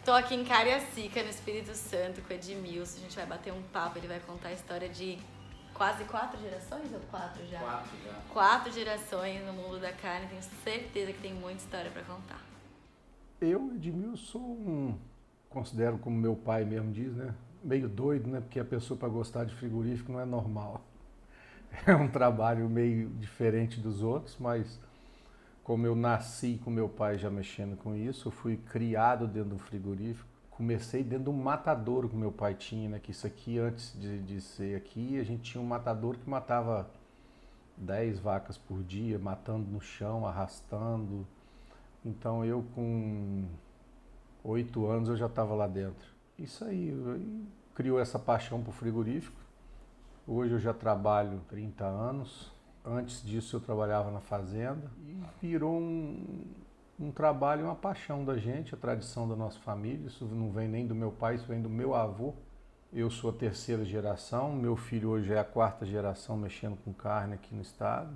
Tô aqui em Cariacica, no Espírito Santo, com o Edmilson. A gente vai bater um papo, ele vai contar a história de quase 4 gerações ou 4 já? 4 já. 4 gerações no mundo da carne, tenho certeza que tem muita história para contar. Eu, Edmilson, considero, como meu pai mesmo diz, né? Meio doido, né? Porque a pessoa para gostar de frigorífico não é normal. É um trabalho meio diferente dos outros, mas como eu nasci com meu pai já mexendo com isso, eu fui criado dentro do frigorífico. Comecei dentro de um matadouro que meu pai tinha, né? Que isso aqui, antes de ser aqui, a gente tinha um matadouro que matava 10 vacas por dia, matando no chão, arrastando. Então eu com 8 anos eu já estava lá dentro. Isso aí criou essa paixão por frigorífico. Hoje eu já trabalho 30 anos. Antes disso eu trabalhava na fazenda e virou um trabalho, uma paixão da gente, a tradição da nossa família. Isso não vem nem do meu pai, isso vem do meu avô. Eu sou a 3ª geração, meu filho hoje é a 4ª geração mexendo com carne aqui no estado.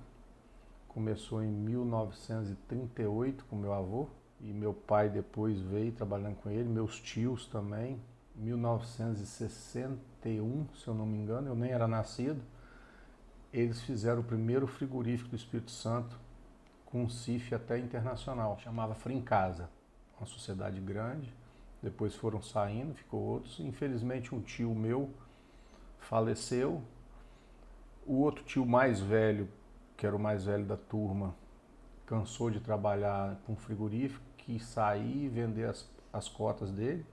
Começou em 1938 com meu avô e meu pai depois veio trabalhando com ele, meus tios também. 1961, se eu não me engano, eu nem era nascido. Eles fizeram o primeiro frigorífico do Espírito Santo com um CIF até internacional, chamava Frincasa, uma sociedade grande. Depois foram saindo, ficou outros. Infelizmente um tio meu faleceu. O outro tio mais velho, que era o mais velho da turma, cansou de trabalhar com frigorífico, quis sair e vender as cotas dele.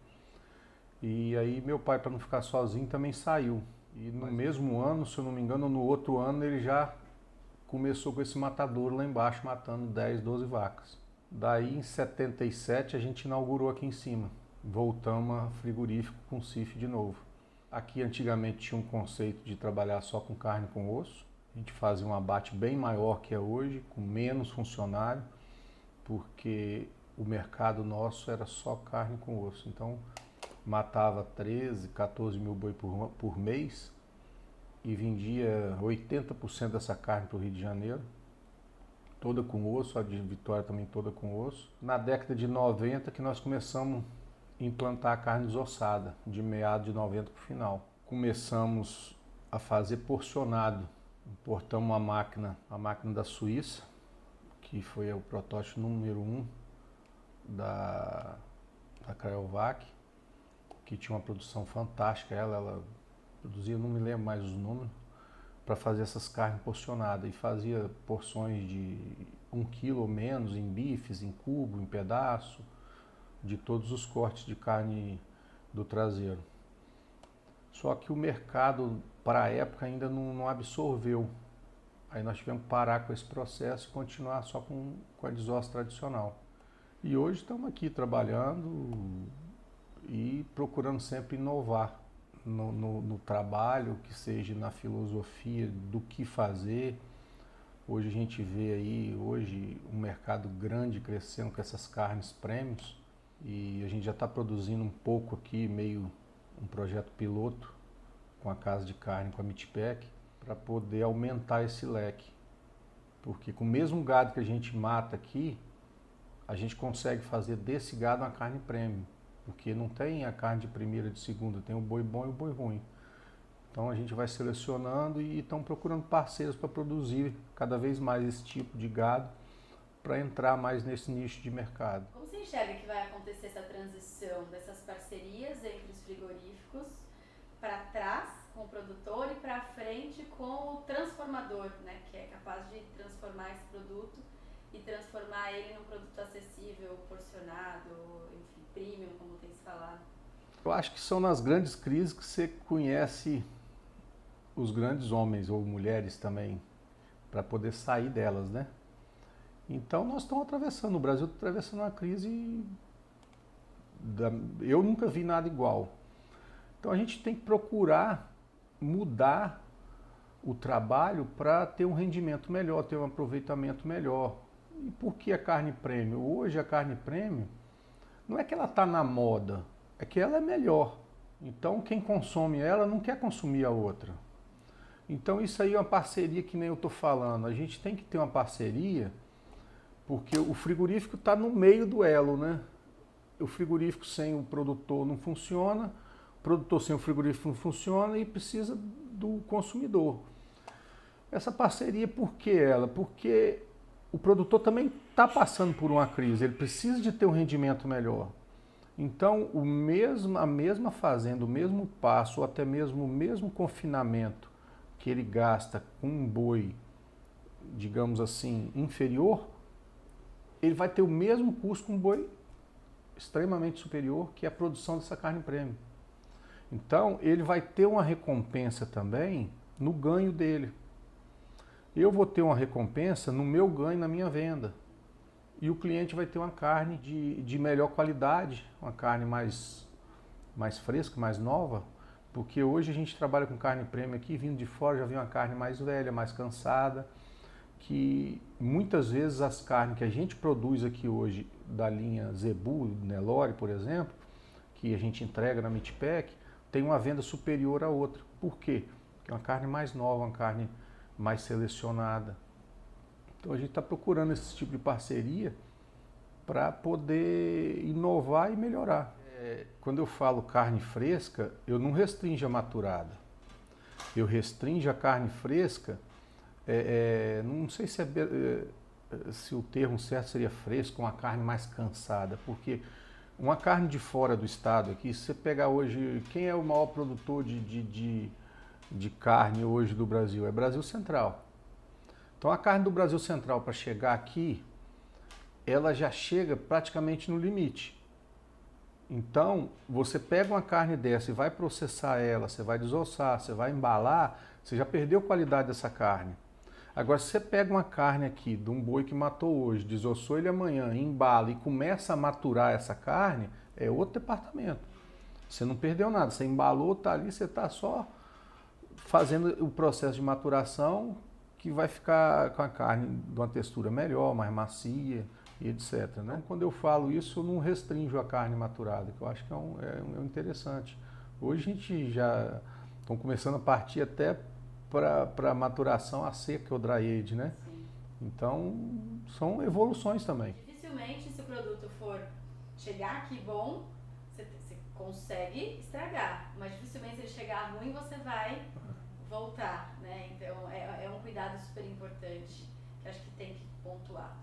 E aí meu pai, para não ficar sozinho, também saiu. E no mesmo ano, se eu não me engano, no outro ano ele já começou com esse matadouro lá embaixo, matando 10, 12 vacas. Daí em 77 a gente inaugurou aqui em cima. Voltamos a frigorífico com CIF de novo. Aqui antigamente tinha um conceito de trabalhar só com carne com osso. A gente fazia um abate bem maior que é hoje, com menos funcionário, porque o mercado nosso era só carne com osso. Então matava 13, 14 mil boi por mês e vendia 80% dessa carne para o Rio de Janeiro, toda com osso, a de Vitória também toda com osso. Na década de 90 que nós começamos a implantar a carne desossada, de meados de 90 para o final. Começamos a fazer porcionado, importamos a máquina da Suíça, que foi o protótipo número 1 da Cryovac, que tinha uma produção fantástica, ela produzia, não me lembro mais os números, para fazer essas carnes porcionadas, e fazia porções de 1 quilo ou menos em bifes, em cubo, em pedaço, de todos os cortes de carne do traseiro. Só que o mercado, para a época, ainda não absorveu. Aí nós tivemos que parar com esse processo e continuar só com a desossa tradicional. E hoje estamos aqui trabalhando e procurando sempre inovar no trabalho, que seja na filosofia do que fazer. Hoje a gente vê aí um mercado grande crescendo com essas carnes prêmios, e a gente já está produzindo um pouco aqui, meio um projeto piloto com a casa de carne, com a Mitpac, para poder aumentar esse leque. Porque com o mesmo gado que a gente mata aqui, a gente consegue fazer desse gado uma carne premium. Porque não tem a carne de primeira, de segunda, tem o boi bom e o boi ruim. Então a gente vai selecionando e estão procurando parceiros para produzir cada vez mais esse tipo de gado, para entrar mais nesse nicho de mercado. Como você enxerga que vai acontecer essa transição dessas parcerias entre os frigoríficos para trás com o produtor e para frente com o transformador, né, que é capaz de transformar esse produto e transformar ele num produto acessível, porcionado, enfim, premium, como tem se falado? Eu acho que são nas grandes crises que você conhece os grandes homens ou mulheres também, para poder sair delas, né? Então nós estamos atravessando, o Brasil está atravessando uma crise, eu nunca vi nada igual. Então a gente tem que procurar mudar o trabalho para ter um rendimento melhor, ter um aproveitamento melhor. E por que a carne premium? Hoje a carne premium não é que ela está na moda, é que ela é melhor. Então quem consome ela não quer consumir a outra. Então isso aí é uma parceria que nem eu estou falando. A gente tem que ter uma parceria, porque o frigorífico está no meio do elo, né? o frigorífico sem o produtor não funciona, o produtor sem o frigorífico não funciona e precisa do consumidor. Essa parceria, por que ela? Porque o produtor também está passando por uma crise, ele precisa de ter um rendimento melhor. Então, a mesma fazenda, o mesmo passo, ou até mesmo o mesmo confinamento que ele gasta com um boi, digamos assim, inferior, ele vai ter o mesmo custo com um boi extremamente superior, que é a produção dessa carne premium. Então, ele vai ter uma recompensa também no ganho dele. Eu vou ter uma recompensa no meu ganho, na minha venda. E o cliente vai ter uma carne de melhor qualidade, uma carne mais fresca, mais nova, porque hoje a gente trabalha com carne premium aqui, vindo de fora já vem uma carne mais velha, mais cansada, que muitas vezes as carnes que a gente produz aqui hoje, da linha Zebu, Nelore, por exemplo, que a gente entrega na Meatpack, tem uma venda superior à outra. Por quê? Porque é uma carne mais nova, uma carne mais selecionada. Então a gente está procurando esse tipo de parceria para poder inovar e melhorar. Quando eu falo carne fresca, eu não restringo a maturada. Eu restringo a carne fresca, não sei se o termo certo seria fresco, uma carne mais cansada, porque uma carne de fora do estado aqui, se você pegar hoje, quem é o maior produtor de carne hoje do Brasil? É Brasil Central. Então a carne do Brasil Central, para chegar aqui, ela já chega praticamente no limite. Então, você pega uma carne dessa e vai processar ela, você vai desossar, você vai embalar, você já perdeu a qualidade dessa carne. Agora, se você pega uma carne aqui de um boi que matou hoje, desossou ele amanhã, embala e começa a maturar essa carne, é outro departamento. Você não perdeu nada, você embalou, está ali, você está só fazendo o processo de maturação que vai ficar com a carne de uma textura melhor, mais macia e etc. Né? Quando eu falo isso, eu não restringo a carne maturada, que eu acho que é interessante. Hoje a gente já estão começando a partir até para maturação a seca, o dry age, né? Sim. Então, são evoluções também. Dificilmente, se o produto for chegar aqui bom, você consegue estragar, mas dificilmente se ele chegar ruim, você vai voltar, né? Então, é um cuidado super importante, que acho que tem que pontuar.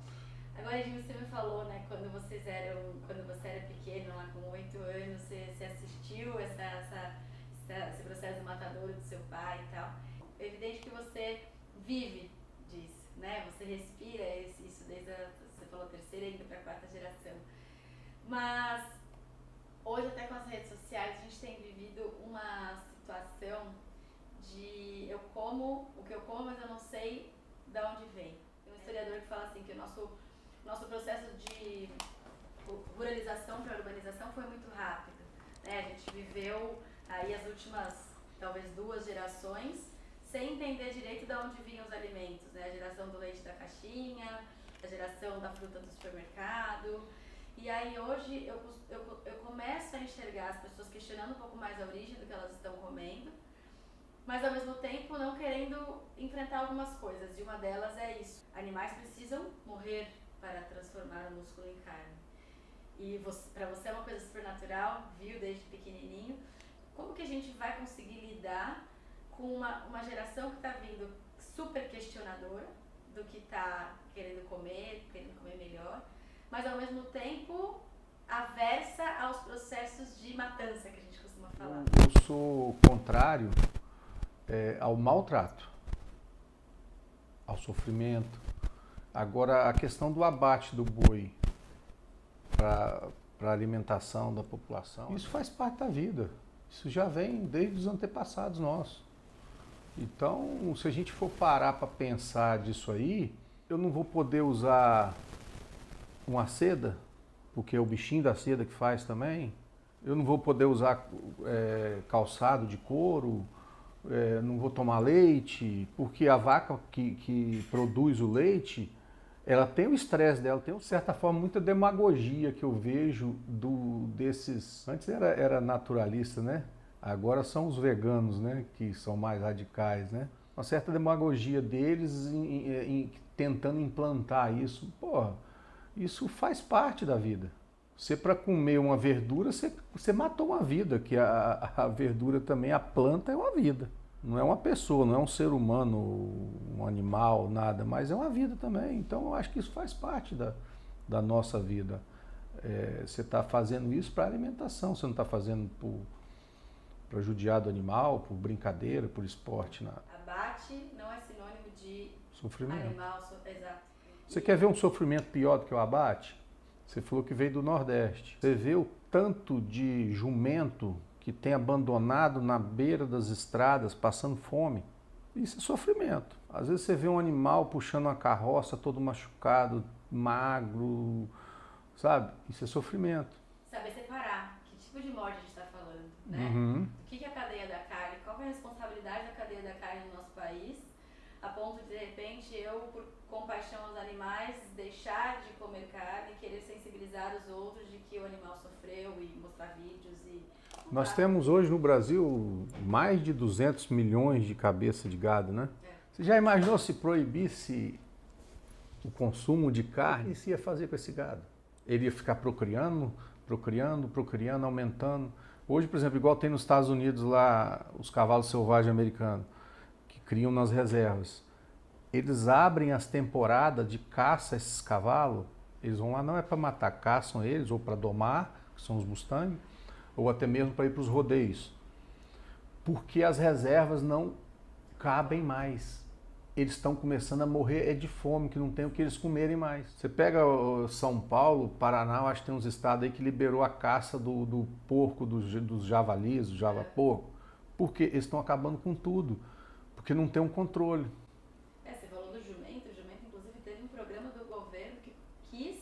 Agora, Edinho, você me falou, né, quando você era pequeno, lá com 8 anos, você assistiu esse processo do matadouro do seu pai e tal. É evidente que você vive disso, né? Você respira isso desde você falou, terceira e indo para a quarta geração. Mas hoje, até com as redes sociais, a gente tem vivido uma situação de eu como o que eu como, mas eu não sei de onde vem. Tem um historiador que fala assim que o nosso processo de ruralização para urbanização foi muito rápido, né? A gente viveu aí as últimas, talvez 2 gerações, sem entender direito de onde vinham os alimentos, né? A geração do leite da caixinha, a geração da fruta do supermercado. E aí hoje eu começo a enxergar as pessoas questionando um pouco mais a origem do que elas estão comendo, mas ao mesmo tempo não querendo enfrentar algumas coisas. E uma delas é isso: animais precisam morrer para transformar o músculo em carne. E para você é uma coisa super natural, viu desde pequenininho. Como que a gente vai conseguir lidar com uma geração que está vindo super questionadora do que está querendo comer melhor, mas ao mesmo tempo aversa aos processos de matança que a gente costuma falar? Eu sou contrário ao maltrato, ao sofrimento. Agora, a questão do abate do boi para a alimentação da população, isso faz parte da vida. Isso já vem desde os antepassados nossos. Então, se a gente for parar para pensar disso aí, eu não vou poder usar uma seda, porque é o bichinho da seda que faz também. Eu não vou poder usar calçado de couro, não vou tomar leite, porque a vaca que produz o leite, ela tem o estresse dela, tem, de certa forma, muita demagogia que eu vejo desses... Antes era naturalista, né? Agora são os veganos, né? Que são mais radicais, né? Uma certa demagogia deles tentando implantar isso. Porra, isso faz parte da vida. Você, para comer uma verdura, você matou uma vida, que a verdura também, a planta é uma vida. Não é uma pessoa, não é um ser humano, um animal, nada, mas é uma vida também. Então eu acho que isso faz parte da nossa vida. Você está fazendo isso para alimentação, você não está fazendo para judiar do animal, por brincadeira, por esporte, nada. Abate não é sinônimo de Sofrimento. animal, exato. Você quer ver um sofrimento pior do que o abate? Você falou que veio do Nordeste. Você vê o tanto de jumento que tem abandonado na beira das estradas, passando fome. Isso é sofrimento. Às vezes você vê um animal puxando uma carroça todo machucado, magro, sabe? Isso é sofrimento. Saber separar que tipo de morte a gente está falando, né? Uhum. O que é a cadeia da carne? Qual é a responsabilidade da cadeia da carne no nosso país? A ponto de repente, eu, por compaixão aos animais, deixar de comer carne e querer sensibilizar os outros de que o animal sofreu e mostrar vídeos e... Nós temos hoje no Brasil mais de 200 milhões de cabeças de gado, né? Você já imaginou se proibisse o consumo de carne? O que isso ia fazer com esse gado? Ele ia ficar procriando, aumentando. Hoje, por exemplo, igual tem nos Estados Unidos lá os cavalos selvagens americanos, que criam nas reservas. Eles abrem as temporadas de caça a esses cavalos, eles vão lá, não é para matar, caçam eles ou para domar, que são os Mustang, ou até mesmo para ir para os rodeios. Porque as reservas não cabem mais. Eles estão começando a morrer de fome, que não tem o que eles comerem mais. Você pega São Paulo, Paraná, eu acho que tem uns estados aí que liberou a caça do porco, dos javalis, do java-porco, porque eles estão acabando com tudo, porque não tem um controle. Você falou do jumento, o jumento inclusive teve um programa do governo que quis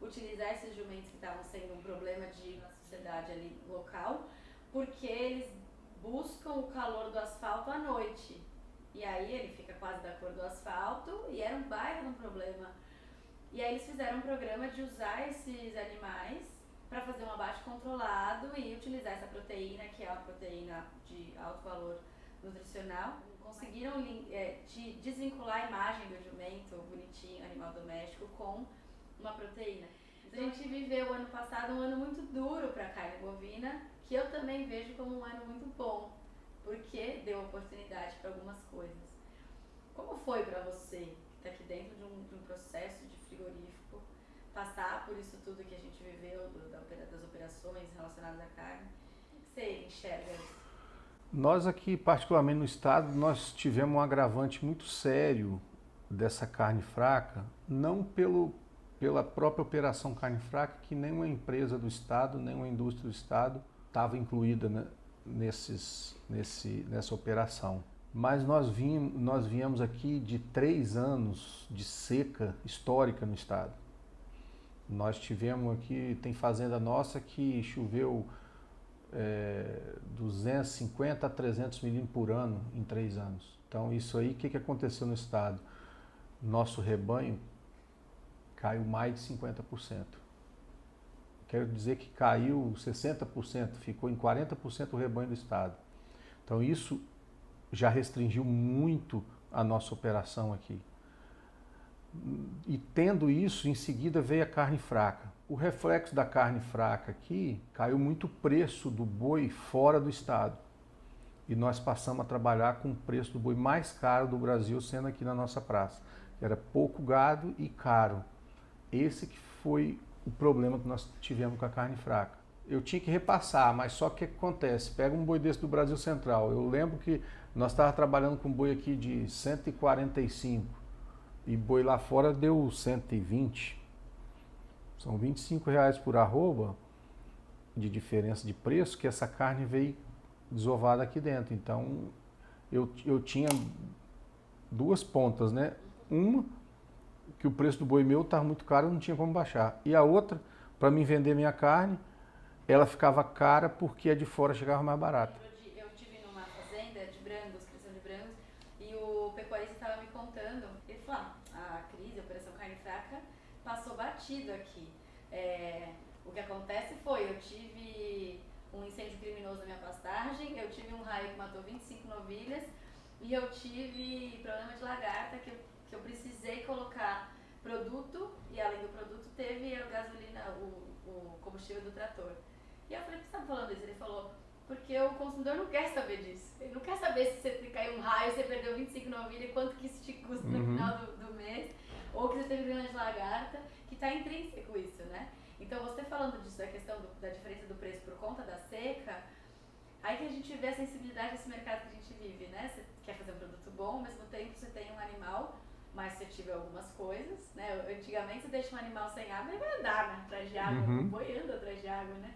utilizar esses jumentos que estavam sendo um problema na sociedade ali local, porque eles buscam o calor do asfalto à noite. E aí ele fica quase da cor do asfalto e era um baita de um problema. E aí eles fizeram um programa de usar esses animais para fazer um abate controlado e utilizar essa proteína, que é uma proteína de alto valor nutricional. Conseguiram desvincular a imagem do jumento, bonitinho, animal doméstico, com uma proteína. Então, a gente viveu ano passado um ano muito duro para a carne bovina, que eu também vejo como um ano muito bom, porque deu oportunidade para algumas coisas. Como foi para você, que está aqui dentro de um processo de frigorífico, passar por isso tudo que a gente viveu, das operações relacionadas à carne? O que você enxerga isso? Nós aqui, particularmente no estado, nós tivemos um agravante muito sério dessa carne fraca, não pela própria operação carne fraca, que nenhuma empresa do estado, nenhuma indústria do estado estava incluída, né, nessa operação. Mas nós viemos aqui de 3 anos de seca histórica no estado. Nós tivemos aqui, tem fazenda nossa que choveu 250 a 300 milímetros por ano em 3 anos. Então isso aí, o que aconteceu no estado? Nosso rebanho caiu mais de 50%. Quero dizer que caiu 60%, ficou em 40% o rebanho do estado. Então isso já restringiu muito a nossa operação aqui. E tendo isso, em seguida veio a carne fraca. O reflexo da carne fraca aqui, caiu muito o preço do boi fora do estado. E nós passamos a trabalhar com o preço do boi mais caro do Brasil, sendo aqui na nossa praça. Era pouco gado e caro. Esse que foi o problema que nós tivemos com a carne fraca. Eu tinha que repassar, mas só que o que acontece? Pega um boi desse do Brasil Central. Eu lembro que nós estávamos trabalhando com um boi aqui de 145 e boi lá fora deu 120. São R$25 por arroba de diferença de preço, que essa carne veio desovada aqui dentro. Então eu tinha 2 pontas, né? Uma, que o preço do boi meu estava muito caro, eu não tinha como baixar. E a outra, para mim vender minha carne, ela ficava cara porque a de fora chegava mais barata. Eu estive numa fazenda de Brangos, criação de Brangos, e o pecuarista estava me contando, ele falou, a crise, a operação carne fraca, passou batido aqui. O que acontece foi, eu tive um incêndio criminoso na minha pastagem, eu tive um raio que matou 25 novilhas, e eu tive problema de lagarta, que eu precisei colocar produto, e além do produto, teve a gasolina, o combustível do trator. E eu falei, por que você tá falando isso? Ele falou, porque o consumidor não quer saber disso. Ele não quer saber se você caiu um raio, você perdeu 25 novilhas, quanto que isso te custa no final do mês, ou que você teve grana de lagarta, que está intrínseco isso, né? Então, você falando disso, da questão da diferença do preço por conta da seca, aí que a gente vê a sensibilidade desse mercado que a gente vive, né? Você quer fazer um produto bom, ao mesmo tempo você tem um animal mais suscetível a algumas coisas, né? Antigamente você deixa um animal sem água, ele vai andar, né? Atrás de água, boiando atrás de água, né?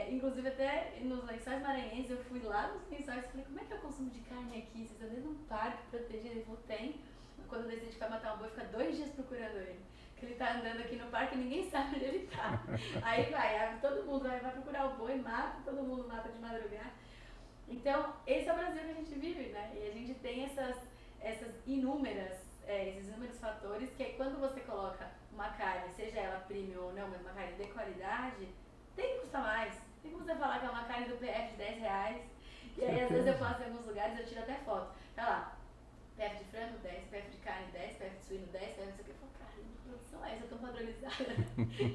Inclusive até nos Lençóis Maranhenses, eu fui lá nos Lençóis e falei, como é que é o consumo de carne aqui? Vocês andam num parque protegido? Ele falou, tem. Quando decide que vai matar um boi, fica 2 dias procurando ele. Porque ele tá andando aqui no parque e ninguém sabe onde ele tá. Aí todo mundo vai procurar o boi, mata, todo mundo mata de madrugada. Então, esse é o Brasil que a gente vive, né? E a gente tem esses inúmeros fatores que aí quando você coloca uma carne, seja ela premium ou não, mas uma carne de qualidade, tem que custar mais. Tem como você falar que é uma carne do PF de 10 reais. E aí, às vezes, eu passo em alguns lugares, eu tiro até foto. Tá lá, PF de frango 10, PF de carne 10, PF de suíno 10, PF de isso aqui. Eu falo, cara, que produção é essa tão padronizada?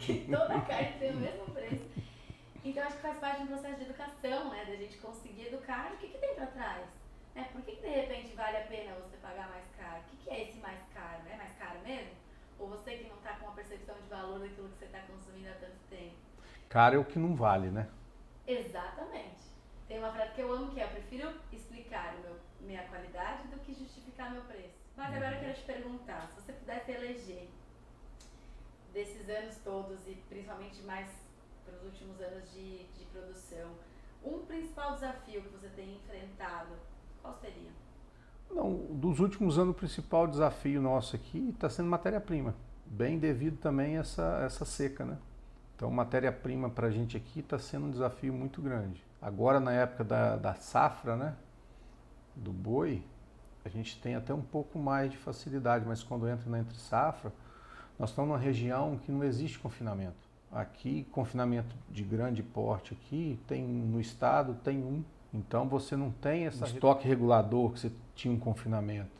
Que toda a carne tem o mesmo preço. Então, acho que faz parte de um processo de educação, né? Da gente conseguir educar o que tem pra trás. Né? Por que de repente vale a pena você pagar mais caro? O que é esse mais caro? É mais caro mesmo? Ou você que não tá com uma percepção de valor daquilo que você tá consumindo há tanto tempo? Caro é o que não vale, né? Exatamente. Tem uma frase que eu amo que é, eu prefiro explicar minha qualidade do que justificar meu preço. Mas agora eu quero te perguntar, se você pudesse eleger desses anos todos e principalmente mais para os últimos anos de produção, um principal desafio que você tem enfrentado, qual seria? Não, dos últimos anos o principal desafio nosso aqui está sendo matéria-prima, bem devido também a essa seca, né? Então, matéria-prima para a gente aqui está sendo um desafio muito grande. Agora, na época da safra, né, do boi, a gente tem até um pouco mais de facilidade, mas quando entra na entre-safra, nós estamos numa região que não existe confinamento. Aqui, confinamento de grande porte aqui, tem no estado, tem um. Então, você não tem esse estoque regulador que você tinha um confinamento.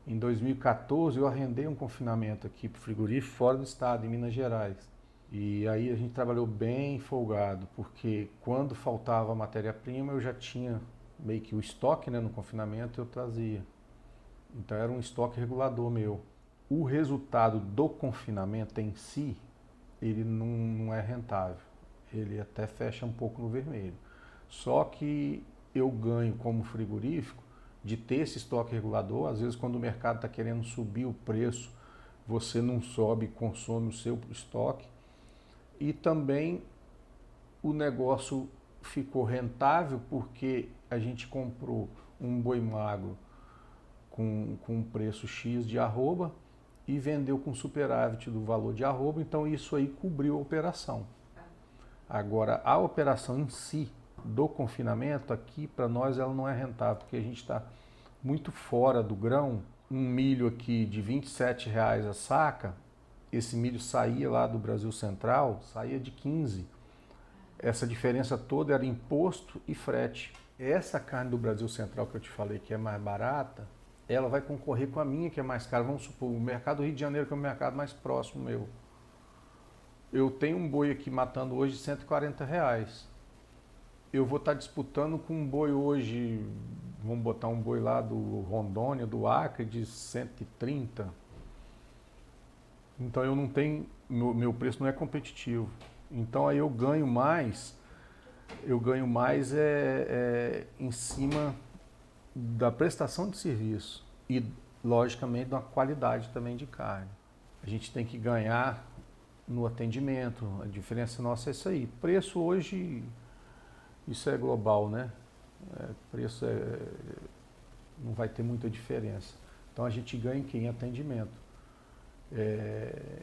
Em 2014, eu arrendei um confinamento aqui para o frigorífico fora do estado, em Minas Gerais. E aí a gente trabalhou bem folgado, porque quando faltava matéria-prima eu já tinha meio que o estoque, né, no confinamento eu trazia. Então era um estoque regulador meu. O resultado do confinamento em si, ele não é rentável. Ele até fecha um pouco no vermelho. Só que eu ganho como frigorífico de ter esse estoque regulador. Às vezes quando o mercado está querendo subir o preço, você não sobe e consome o seu estoque. E também o negócio ficou rentável porque a gente comprou um boi magro com um preço X de arroba e vendeu com superávit do valor de arroba, então isso aí cobriu a operação. Agora, a operação em si do confinamento aqui, para nós, ela não é rentável, porque a gente está muito fora do grão. Um milho aqui de R$27 a saca, esse milho saía lá do Brasil Central, saía de 15. Essa diferença toda era imposto e frete. Essa carne do Brasil Central que eu te falei que é mais barata, ela vai concorrer com a minha que é mais cara. Vamos supor, o mercado do Rio de Janeiro, que é o mercado mais próximo meu. Eu tenho um boi aqui matando hoje de R$140. Eu vou estar disputando com um boi hoje, vamos botar um boi lá do Rondônia, do Acre, de 130. Então eu não tenho, meu preço não é competitivo. Então aí eu ganho mais em cima da prestação de serviço e, logicamente, da qualidade também de carne. A gente tem que ganhar no atendimento, a diferença nossa é isso aí. Preço hoje, isso é global, né? Preço não vai ter muita diferença. Então a gente ganha em quê? Em atendimento.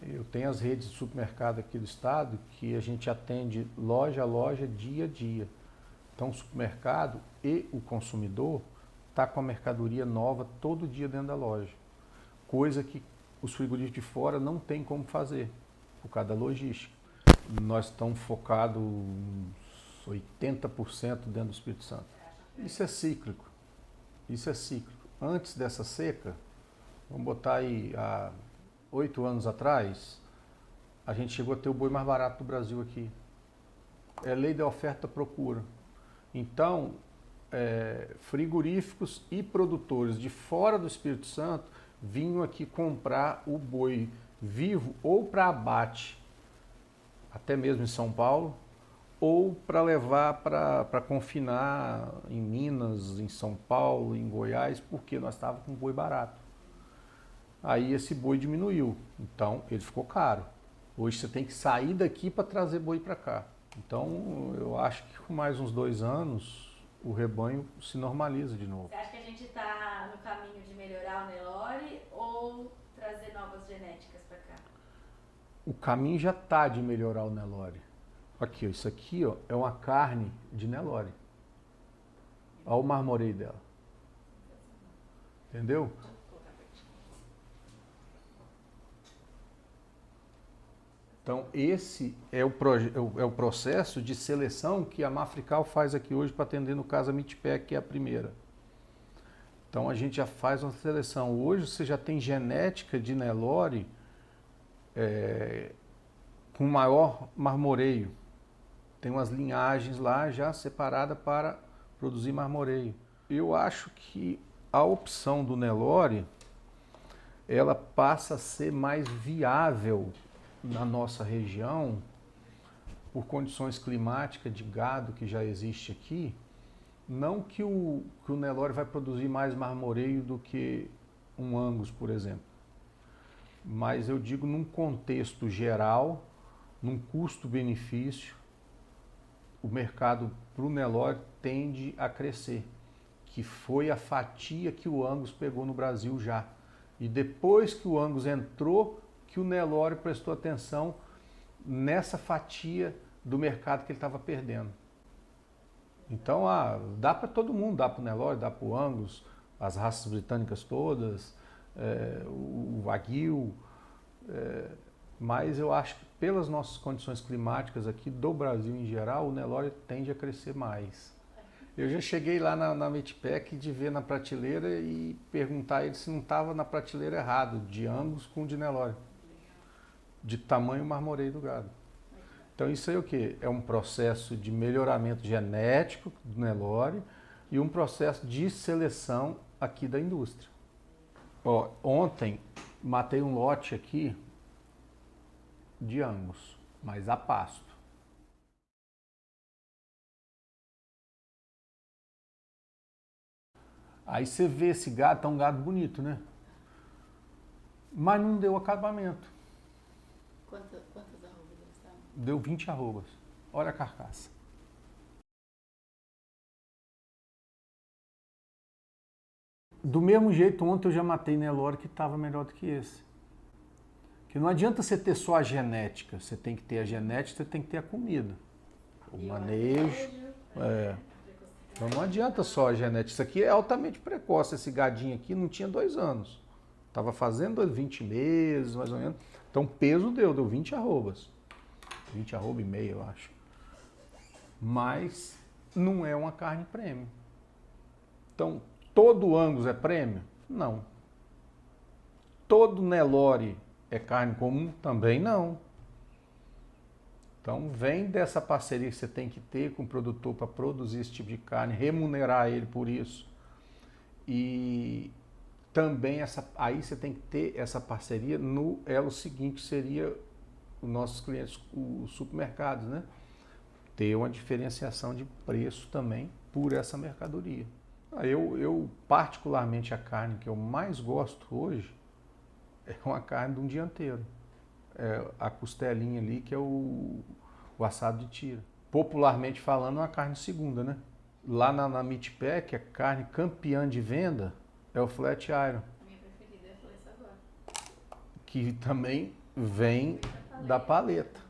Eu tenho as redes de supermercado aqui do estado que a gente atende loja a loja, dia a dia. Então o supermercado e o consumidor está com a mercadoria nova todo dia dentro da loja. Coisa que os frigoríficos de fora não tem como fazer, por causa da logística. Nós estamos focados 80% dentro do Espírito Santo. Isso é cíclico. Isso é cíclico. Antes dessa seca, vamos botar aí há 8 anos atrás, a gente chegou a ter o boi mais barato do Brasil aqui. É lei da oferta e procura. Então, frigoríficos e produtores de fora do Espírito Santo vinham aqui comprar o boi vivo ou para abate, até mesmo em São Paulo, ou para levar para confinar em Minas, em São Paulo, em Goiás, porque nós estávamos com boi barato. Aí esse boi diminuiu, então ele ficou caro. Hoje você tem que sair daqui para trazer boi para cá. Então eu acho que com mais uns 2 anos o rebanho se normaliza de novo. Você acha que a gente está no caminho de melhorar o Nelore ou trazer novas genéticas para cá? O caminho já está de melhorar o Nelore. Aqui, ó, isso aqui ó, é uma carne de Nelore. Olha o marmoreio dela. Entendeu? Então, esse é o processo de seleção que a Mafrical faz aqui hoje para atender, no caso, a Mitpack, que é a primeira. Então, a gente já faz uma seleção. Hoje, você já tem genética de Nelore com maior marmoreio. Tem umas linhagens lá já separadas para produzir marmoreio. Eu acho que a opção do Nelore, ela passa a ser mais viável na nossa região, por condições climáticas de gado que já existe aqui. Não que o Nelore vai produzir mais marmoreio do que um Angus, por exemplo. Mas eu digo num contexto geral, num custo-benefício, o mercado para o Nelore tende a crescer, que foi a fatia que o Angus pegou no Brasil já. E depois que o Angus entrou, que o Nelore prestou atenção nessa fatia do mercado que ele estava perdendo. Então, dá para todo mundo, dá para o Nelore, dá para o Angus, as raças britânicas todas, o Wagyu, mas eu acho que pelas nossas condições climáticas aqui do Brasil em geral, o Nelore tende a crescer mais. Eu já cheguei lá na Mitpack de ver na prateleira e perguntar a ele se não estava na prateleira errado, de Angus com de Nelore, de tamanho marmoreio do gado. Então isso aí é o quê? É um processo de melhoramento genético do Nelore e um processo de seleção aqui da indústria. Ó, ontem matei um lote aqui de Angus, mas a pasto. Aí você vê esse gado, tá um gado bonito, né? Mas não deu acabamento. Quantas arrobas eles estavam? Deu 20 arrobas. Olha a carcaça. Do mesmo jeito, ontem eu já matei Nelore que estava melhor do que esse. Que não adianta você ter só a genética. Você tem que ter a genética, você tem que ter a comida. O manejo. Então não adianta só a genética. Isso aqui é altamente precoce. Esse gadinho aqui não tinha 2 anos. Estava fazendo 20 meses, mais ou menos. Então peso deu 20 arrobas. 20 arroba e meio, eu acho. Mas não é uma carne prêmio. Então, todo Angus é prêmio? Não. Todo Nelore é carne comum? Também não. Então, vem dessa parceria que você tem que ter com o produtor para produzir esse tipo de carne, remunerar ele por isso. E também aí você tem que ter essa parceria no elo seguinte, que seria os nossos clientes, os supermercados, né? Ter uma diferenciação de preço também por essa mercadoria. Eu particularmente, a carne que eu mais gosto hoje é uma carne de um dianteiro. É a costelinha ali, que é o assado de tira. Popularmente falando, é uma carne segunda, né? Lá na Mitpack, a carne campeã de venda é o Flat Iron. A minha preferida é a Flat agora. Que também vem da paleta.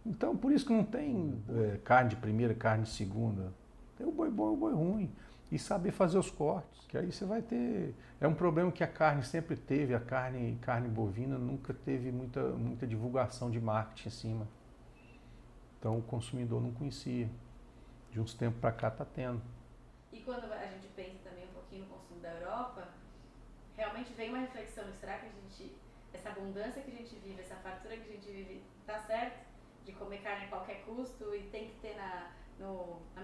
Então, por isso que não tem carne de primeira, carne de segunda. Tem o boi bom e o boi ruim. E saber fazer os cortes, que aí você vai ter... É um problema que a carne sempre teve, a carne bovina nunca teve muita divulgação de marketing em cima. Então o consumidor não conhecia. De uns tempos para cá está tendo. E quando a gente pensa também um pouquinho no consumo da Europa, realmente vem uma reflexão, será que a gente essa abundância que a gente vive, essa fartura que a gente vive, tá certo? De comer carne a qualquer custo e tem que ter na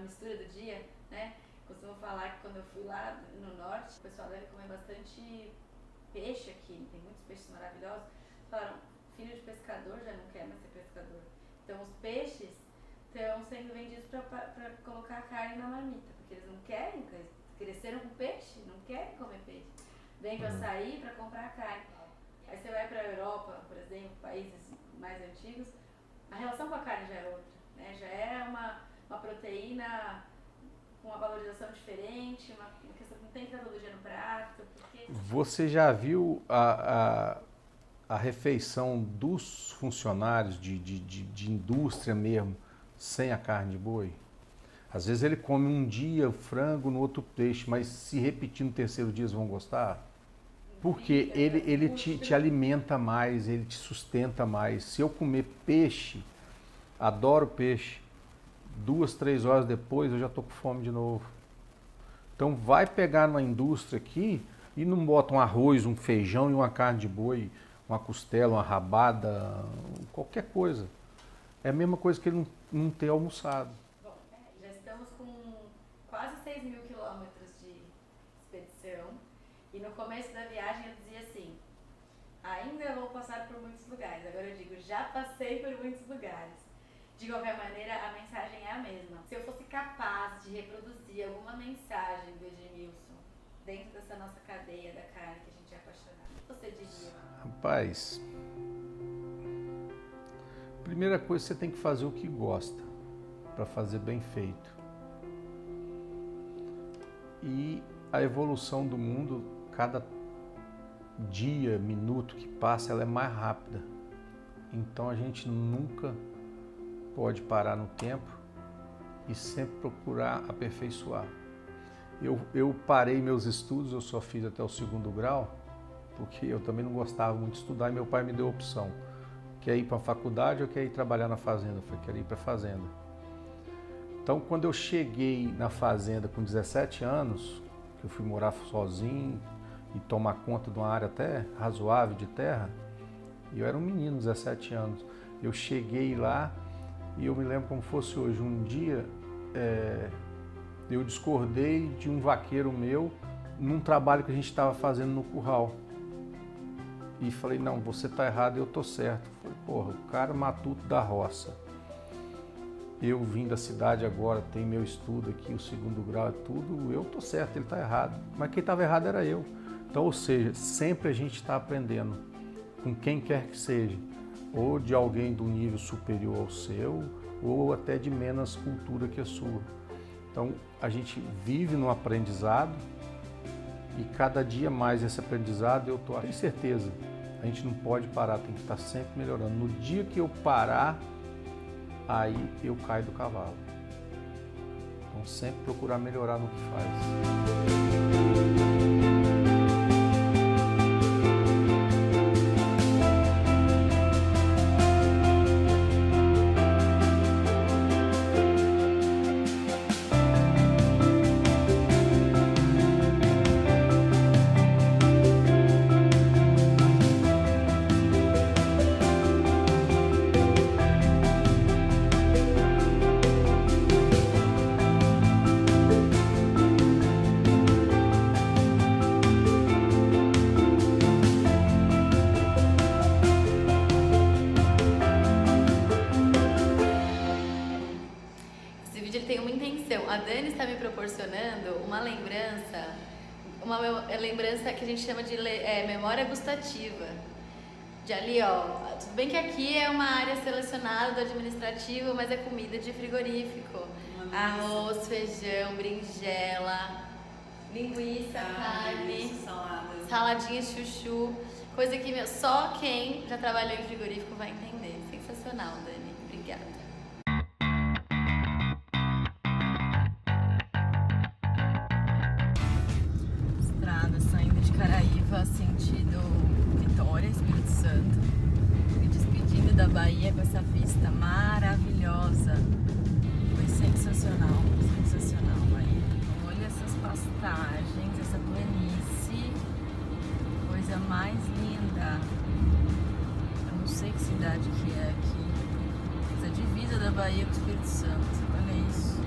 mistura do dia, né? Costumo falar que quando eu fui lá no norte, o pessoal deve comer bastante peixe aqui, tem muitos peixes maravilhosos. Falaram, filho de pescador já não quer mais ser pescador. Então os peixes estão sendo vendidos para colocar carne na marmita, porque eles não querem, eles cresceram com peixe, não querem comer peixe. Vem do açaí para comprar carne. Aí você vai para a Europa, por exemplo, países mais antigos, a relação com a carne já é outra, né? Já é uma proteína com uma valorização diferente, uma questão que não tem que estar todo dia no prato. Porque... Você já viu a refeição dos funcionários de indústria mesmo, sem a carne de boi? Às vezes ele come um dia frango, no outro peixe, mas se repetir no terceiro dia eles vão gostar? Porque ele te alimenta mais, ele te sustenta mais. Se eu comer peixe, adoro peixe, 2, 3 horas depois eu já estou com fome de novo. Então vai pegar numa indústria aqui e não bota um arroz, um feijão e uma carne de boi, uma costela, uma rabada, qualquer coisa. É a mesma coisa que ele não ter almoçado. Bom, já estamos com quase 6.000 quilômetros de expedição. E no começo da viagem eu dizia assim, ainda vou passar por muitos lugares. Agora eu digo, já passei por muitos lugares. De qualquer maneira, a mensagem é a mesma. Se eu fosse capaz de reproduzir alguma mensagem do Edmilson dentro dessa nossa cadeia da carne que a gente é apaixonado, o que você diria? Rapaz, primeira coisa, você tem que fazer o que gosta, para fazer bem feito. E a evolução do mundo, cada dia, minuto que passa, ela é mais rápida. Então a gente nunca pode parar no tempo e sempre procurar aperfeiçoar. Eu parei meus estudos, eu só fiz até o 2º grau, porque eu também não gostava muito de estudar e meu pai me deu a opção. Quer ir para a faculdade ou quer ir trabalhar na fazenda? Eu falei, quero ir para a fazenda. Então quando eu cheguei na fazenda com 17 anos, que eu fui morar sozinho e tomar conta de uma área até razoável de terra, e eu era um menino, 17 anos. Eu cheguei lá e eu me lembro como fosse hoje. Um dia eu discordei de um vaqueiro meu num trabalho que a gente estava fazendo no curral. E falei, não, você está errado e eu estou certo. Falei, porra, o cara matuto da roça. Eu vim da cidade agora, tem meu estudo aqui, o 2º grau, tudo, eu estou certo, ele está errado. Mas quem estava errado era eu. Então, ou seja, sempre a gente está aprendendo com quem quer que seja. Ou de alguém do nível superior ao seu, ou até de menos cultura que a sua. Então, a gente vive no aprendizado e cada dia mais esse aprendizado eu tenho certeza. A gente não pode parar, tem que estar sempre melhorando. No dia que eu parar, aí eu caio do cavalo. Então, sempre procurar melhorar no que faz. A Dani está me proporcionando uma lembrança que a gente chama de memória gustativa. De ali, ó, tudo bem que aqui é uma área selecionada do administrativo, mas é comida de frigorífico. Arroz, feijão, berinjela, linguiça, carne, saladinha, chuchu, coisa que só quem já trabalhou em frigorífico vai entender. Sensacional, Dani. Obrigada. Saindo de Caraíva, sentido Vitória, Espírito Santo, me despedindo da Bahia com essa vista maravilhosa. Foi sensacional, Bahia. Olha essas pastagens, essa planície, coisa mais linda. sei que cidade que é aqui. Mas a divisa da Bahia com o Espírito Santo. Olha isso.